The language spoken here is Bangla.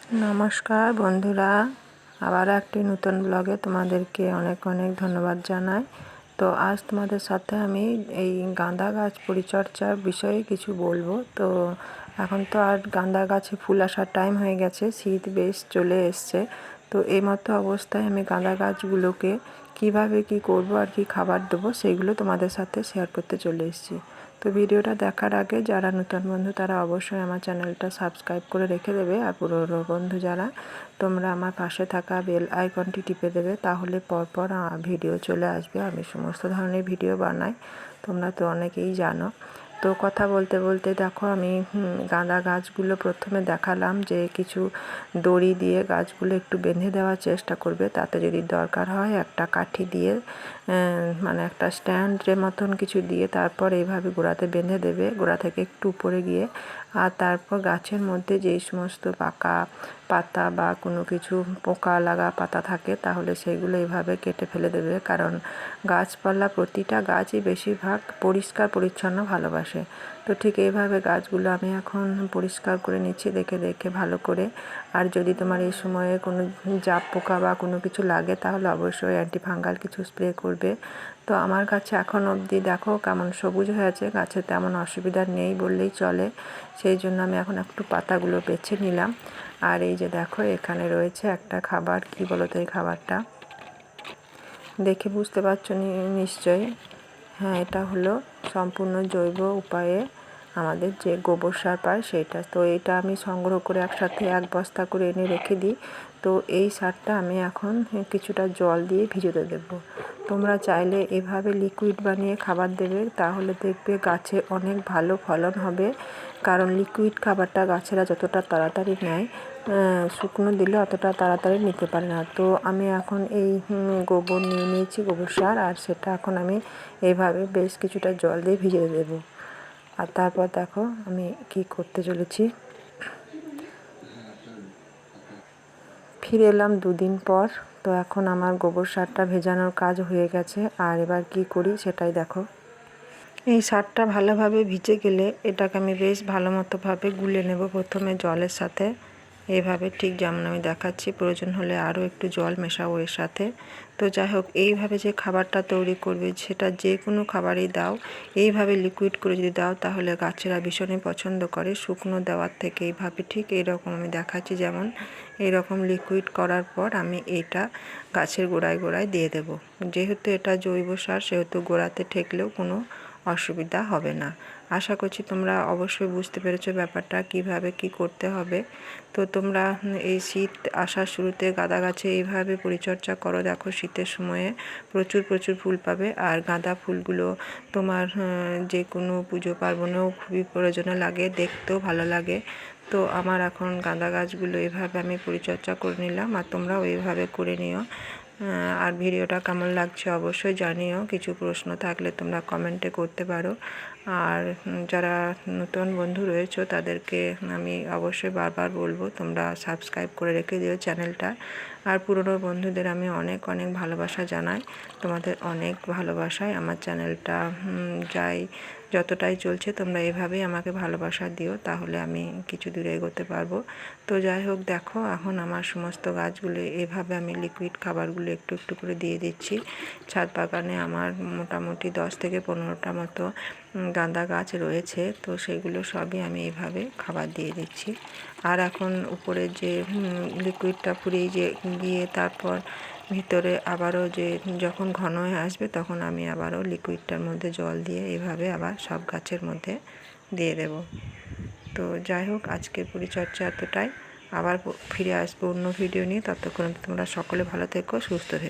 নমস্কার বন্ধুরা, আবার একটি নতুন ব্লগে তোমাদেরকে অনেক অনেক ধন্যবাদ জানাই। তো আজ তোমাদের সাথে আমি এই গাঁদা গাছ পরিচর্যার বিষয়ে কিছু বলবো। তো এখন তো আর গাঁদা গাছে ফুল আসার টাইম হয়ে গেছে, শীত বেশ চলে এসছে। তো এই মতো অবস্থায় আমি গাঁদা গাছগুলোকে কিভাবে কি করব আর কি খাবার দেবো সেগুলো তোমাদের সাথে শেয়ার করতে চলে এসেছি। তো ভিডিওটা দেখার আগে যারা নতুন বন্ধু তারা অবশ্যই আমার চ্যানেলটা সাবস্ক্রাইব করে রেখে দেবে, আর পুরনো বন্ধু যারা তোমরা আমার পাশে থাকা বেল আইকনটি টিপে দেবে, তাহলে পরপর ভিডিও চলে আসবে। আমি সমস্ত ধরনের ভিডিও বানাই, তোমরা তো অনেকেই জানো। তো কথা বলতে বলতে দেখো আমি গাঁদা গাছগুলো প্রথমে দেখালাম যে কিছু দড়ি দিয়ে গাছগুলো একটু বেঁধে দেওয়ার চেষ্টা করবে, তাতে যদি দরকার হয় একটা কাঠি দিয়ে মানে একটা স্ট্যান্ডের মতন কিছু দিয়ে তারপর এইভাবে গোড়াতে বেঁধে দেবে, গোড়া থেকে একটু উপরে গিয়ে। আর তারপর গাছের মধ্যে যেই সমস্ত পাকা পাতা বা কোনো কিছু পোকা লাগা পাতা থাকে তাহলে সেগুলো এইভাবে কেটে ফেলে দেবে, কারণ গাছপালা প্রতিটা গাছই বেশিরভাগ পরিষ্কার পরিচ্ছন্ন ভালোবাসে। তো ঠিক এইভাবে গাছগুলো আমি এখন পরিষ্কার করে নিচ্ছি দেখে দেখে ভালো করে। আর যদি তোমার এই সময়ে কোনো জাপ পোকা বা কোনো কিছু লাগে তাহলে অবশ্যই অ্যান্টিফাঙ্গাল কিছু স্প্রে করবে। তো আমার গাছে এখন অবধি দেখো কেমন সবুজ হয়েছে, গাছে তেমন অসুবিধা নেই বললেই চলে। সেই জন্য আমি এখন একটু পাতাগুলো বেছে নিলাম। আর এই যে দেখো এখানে রয়েছে একটা খাবার, কি বলো তো এই খাবারটা দেখে বুঝতে পারছো নিশ্চয়ই। হ্যাঁ, এটা হলো সম্পূর্ণ জৈব উপায়ে আমাদের যে গোবর সার পায় সেইটা। তো এটা আমি সংগ্রহ করে একসাথে এক বস্তা করে এনে রেখে দিই। তো এই সারটা আমি এখন কিছুটা জল দিয়ে ভিজোতে দেবো। তোমরা চাইলে এভাবে লিকুইড বানিয়ে খাবার দেবে, তাহলে দেখবে গাছে অনেক ভালো ফলন হবে। কারণ লিকুইড খাবারটা গাছেরা যতটা তাড়াতাড়ি নেয়, শুকনো দিলে অতটা তাড়াতাড়ি নিতে পারে না। তো আমি এখন এই গোবর নিয়ে নিয়েছি, গোবর সার, আর সেটা এখন আমি এইভাবে বেশ কিছুটা জল দিয়ে ভিজিয়ে দেবো। আর তারপর দেখো আমি কি করতে চলেছি। ফিরে এলাম দুদিন পর। তো এখন আমার গোবর সারটা ভেজানোর কাজ হয়ে গেছে, আর এবার কি করি সেটাই দেখো। এই সারটা ভালোভাবে ভিজে গেলে এটাকে আমি বেশ ভালো মতোভাবে গুলে নেব প্রথমে জলের সাথে, এইভাবে ঠিক যেমন আমি দেখাচ্ছি। প্রয়োজন হলে আরও একটু জল মেশাবো এর সাথে। তো যাই হোক, এইভাবে যে খাবারটা তৈরি করবে সেটা যে কোনো খাবারই দাও, এইভাবে লিকুইড করে যদি দাও তাহলে গাছেরা ভীষণই পছন্দ করে শুকনো দেওয়ার থেকে। এইভাবে ঠিক এইরকম আমি দেখাচ্ছি, যেমন এইরকম লিকুইড করার পর আমি এইটা গাছের গোড়ায় গোড়ায় দিয়ে দেব। যেহেতু এটা জৈব সার সেহেতু গোড়াতে ঠেকলেও কোনো অসুবিধা হবে না। আশা করছি তোমরা অবশ্যই বুঝতে পেরেছো ব্যাপারটা কিভাবে কি করতে হবে। তো তোমরা এই শীত আসার শুরুতে গাঁদা গাছে এইভাবে পরিচর্যা করো, দেখো শীতের সময়ে প্রচুর প্রচুর ফুল পাবে। আর গাঁদা ফুলগুলো তোমার যে কোনো পুজো পার্বণেও খুবই প্রয়োজনে লাগে, দেখতেও ভালো লাগে। তো আমার এখন গাঁদা গাছগুলো এইভাবে আমি পরিচর্যা করে নিলাম, আর তোমরাও এইভাবে করে নিও। আর ভিডিওটা কেমন লাগছে অবশ্যই জানিও। কিছু প্রশ্ন থাকলে তোমরা কমেন্টে করতে পারো। আর যারা নতুন বন্ধু রয়েছো তাদেরকে আমি অবশ্যই বারবার বলবো তোমরা সাবস্ক্রাইব করে রেখে দিও চ্যানেলটা। আর পুরনো বন্ধুদের আমি অনেক অনেক ভালোবাসা জানাই। তোমাদের অনেক ভালোবাসায় আমার চ্যানেলটা যতটাই চলছে তোমরা এভাবেই আমাকে ভালোবাসা দিও, তাহলে আমি কিছু দূরে এগোতে পারবো। তো যাই হোক, দেখো এখন আমার সমস্ত গাছগুলো এভাবে আমি লিকুইড খাবারগুলো একটু একটু করে দিয়ে দিচ্ছি। ছাদ বাগানে আমার মোটামুটি 10 থেকে 15টা মতো গাঁদা গাছ রয়েছে, তো সেগুলো সবই আমি এইভাবে খাবার দিয়ে দিচ্ছি। আর এখন উপরে যে লিকুইডটা ফুরিয়ে গিয়ে তারপর ভিতরে আবারও যে যখন ঘন হয়ে আসবে তখন আমি আবারও লিকুইডটার মধ্যে জল দিয়ে এইভাবে আবার সব গাছের মধ্যে দিয়ে দেব। তো যাই হোক, আজকের পরিচর্যা এতটাই। আবার ফিরে আসবো অন্য ভিডিও নিয়ে। ততক্ষণ তোমরা সকলে ভালো থেকো, সুস্থ থেকো।